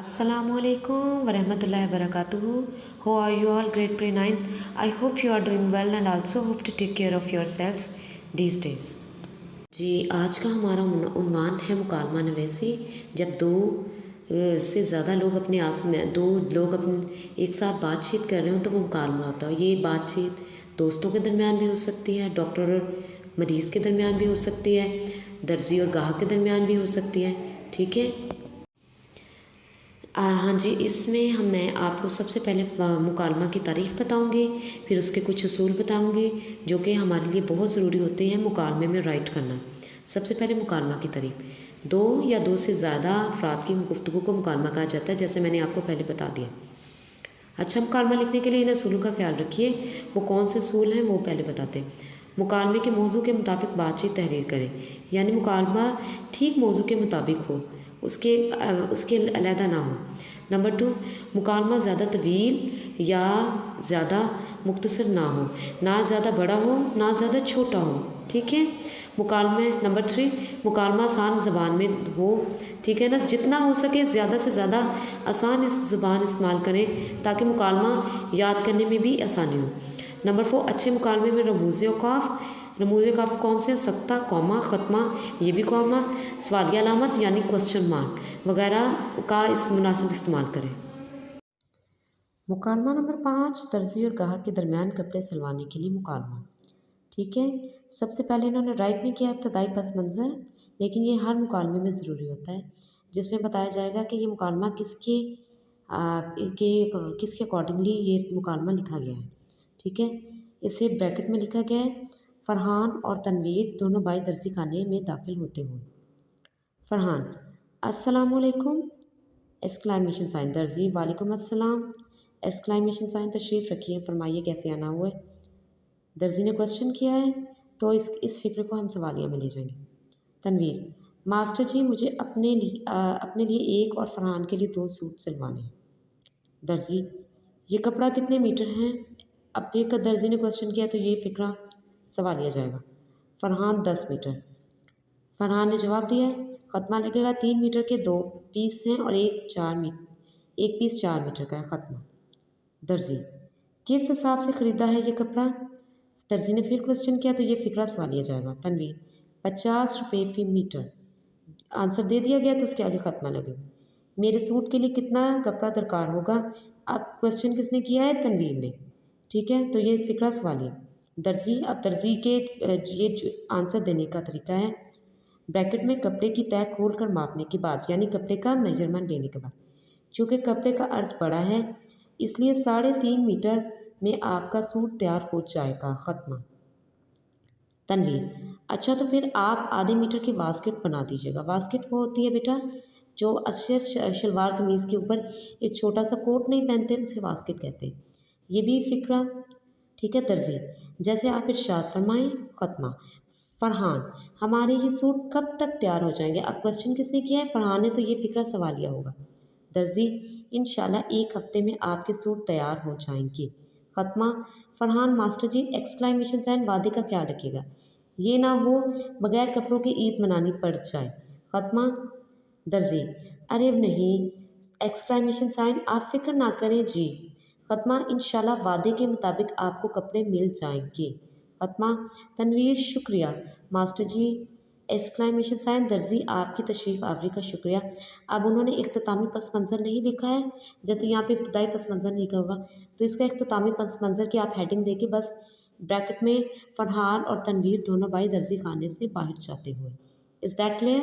Assalamualaikum warahmatullahi wabarakatuh. How are you all? Grade pre 9. I hope you are doing well and also hope to take care of yourselves these days. जी आज का हमारा उन्वान है मुकालमा नवेसी। जब दो से ज़्यादा लोग अपने आप में दो लोग अपने एक साथ बातचीत कर रहे हो तो वो मुकालमा होता है। ये बातचीत दोस्तों के दरमियान भी हो सकती है, डॉक्टर और मरीज़ के दरमियान भी हो सकती है, दर्जी और गाहक के दरमियान भी हो सकती है। ठीक है। हाँ जी, इसमें मैं आपको सबसे पहले मुकालमा की तारीफ़ बताऊंगी, फिर उसके कुछ असूल बताऊंगी जो कि हमारे लिए बहुत ज़रूरी होते हैं मुकालमे में राइट करना। सबसे पहले मुकालमा की तारीफ़। दो या दो से ज़्यादा अफराद की गुफ्तगू को मुकालमा कहा जाता है, जैसे मैंने आपको पहले बता दिया। अच्छा, मुकालमा लिखने के लिए इन असूलों का ख्याल रखिए। वो कौन से असूल हैं वो पहले बताते हैं। मुकालमे के मौजू के मुताबिक बातचीत तहरीर करें, यानी मुकालमा ठीक मौजू के मुताबिक हो, उसके अलहदा ना हो। नंबर 2, मुकालमा ज़्यादा तवील या ज़्यादा मुख्तसर ना हो, ना ज़्यादा बड़ा हो ना ज़्यादा छोटा हो। ठीक है। नंबर 3, मुकालमा आसान ज़बान में हो। ठीक है ना, जितना हो सके ज़्यादा से ज़्यादा आसान ज़बान इस्तेमाल करें ताकि मुकालमा याद करने में भी आसानी हो। नंबर 4, अच्छे मुकालमे में रमूज़ काफ कौन से? सख्ता, कौमा, ख़त्मा, ये भी कौमा, सवालिया अलामत यानी क्वेश्चन मार्क वगैरह का इस मुनासिब इस्तेमाल करें। मुकालमा नंबर 5, दर्जी और गाहक के दरमियान कपड़े सिलवाने के लिए मुकालमा। ठीक है। सबसे पहले इन्होंने राइट नहीं किया इब्तदाई पस मंज़र, लेकिन ये हर मुकालमे में ज़रूरी होता है, जिसमें बताया जाएगा कि ये मुकालमा किसके अकॉर्डिंगली ये मुकालमा लिखा गया है। ठीक है। इसे ब्रैकेट में लिखा गया है, फ़रहान और तनवीर दोनों भाई दर्जी खाने में दाखिल होते हुए। फ़रहान, अस्सलामुअलैकुम, एक्सक्लामेशन साइन। दर्जी, वालेकुम अस्सलाम, एक्सक्लामेशन साइन। तशरीफ़ रखिए, फरमाइए कैसे आना हुआ है। दर्जी ने क्वेश्चन किया है तो इस फ़िक्र को हम सवालिया में ले जाएंगे। तनवीर, मास्टर जी मुझे अपने लिए एक और फ़रहान के लिए 2 सूट सिलवाने हैं। दर्जी, ये कपड़ा कितने मीटर हैं? अब फिर दर्जी ने क्वेश्चन किया तो ये फ़िक्रा सवालिया जाएगा। फ़रहान, 10 मीटर। फ़रहान ने जवाब दिया है, ख़त्मा लगेगा 3 मीटर के 2 पीस हैं और एक पीस 4 मीटर का है ख़त्मा। दर्जी, किस हिसाब से ख़रीदा है ये कपड़ा? दर्जी ने फिर क्वेश्चन किया तो ये फ़िक्रा सवालिया जाएगा। तनवीर, 50 रुपये फ़ी मीटर। आंसर दे दिया गया तो उसके आगे ख़त्मा लगेगा। मेरे सूट के लिए कितना कपड़ा दरकार होगा? अब क्वेश्चन किसने किया है? तनवीर ने। ठीक है, तो ये फ़िक्रा सवालिया। दर्जी, अब दर्जी के ये आंसर देने का तरीका है, ब्रैकेट में कपड़े की तय खोल कर मापने के बाद, यानी कपड़े का मेजरमेंट लेने के बाद। चूँकि कपड़े का अर्ज बड़ा है इसलिए 3.5 मीटर में आपका सूट तैयार हो जाएगा ख़त्मा। तनवीर, अच्छा तो फिर आप आधे मीटर की बास्केट बना दीजिएगा। बास्केट वो होती है बेटा जो अक्सर शलवार कमीज़ के ऊपर एक छोटा सा कोट नहीं पहनते, उसे बास्केट कहते हैं। ये भी फ़िक्रा। ठीक है। दर्जी, जैसे आप इरशाद फरमाएँ ख़त्मा। फ़रहान, हमारे ये सूट कब तक तैयार हो जाएंगे? अब क्वेश्चन किसने किया है? फ़रहान ने, तो ये फ़िक्रा सवालिया होगा। दर्जी, इंशाल्लाह 1 हफ़्ते में आपके सूट तैयार हो जाएंगे ख़त्मा। फ़रहान, मास्टर जी एक्सक्लामेशन साइन वादे का ख्याल रखिएगा, ये ना हो बगैर कपड़ों की ईद मनानी पड़ जाए ख़त्मा। दर्जी, अरे नहीं, एक्सक्लामेशन साइन, आप फ़िक्र ना करें जी ख़त्मा, इंशाल्लाह वादे के मुताबिक आपको कपड़े मिल जाएंगे ख़त्मा। तनवीर, शुक्रिया मास्टर जी, एक्सक्लामेशन साइन। दर्जी, आपकी तशरीफ़ आवरी का शुक्रिया। अब उन्होंने इख्तितामी पस मंज़र नहीं लिखा है, जैसे यहाँ पे इब्तदाई पस मंज़र लिखा होगा, तो इसका इख्तितामी पस मंज़र की आप हेडिंग देके बस ब्रैकेट में फ़रहान और तनवीर दोनों भाई दर्जी खाने से बाहर जाते हुए। Is that clear?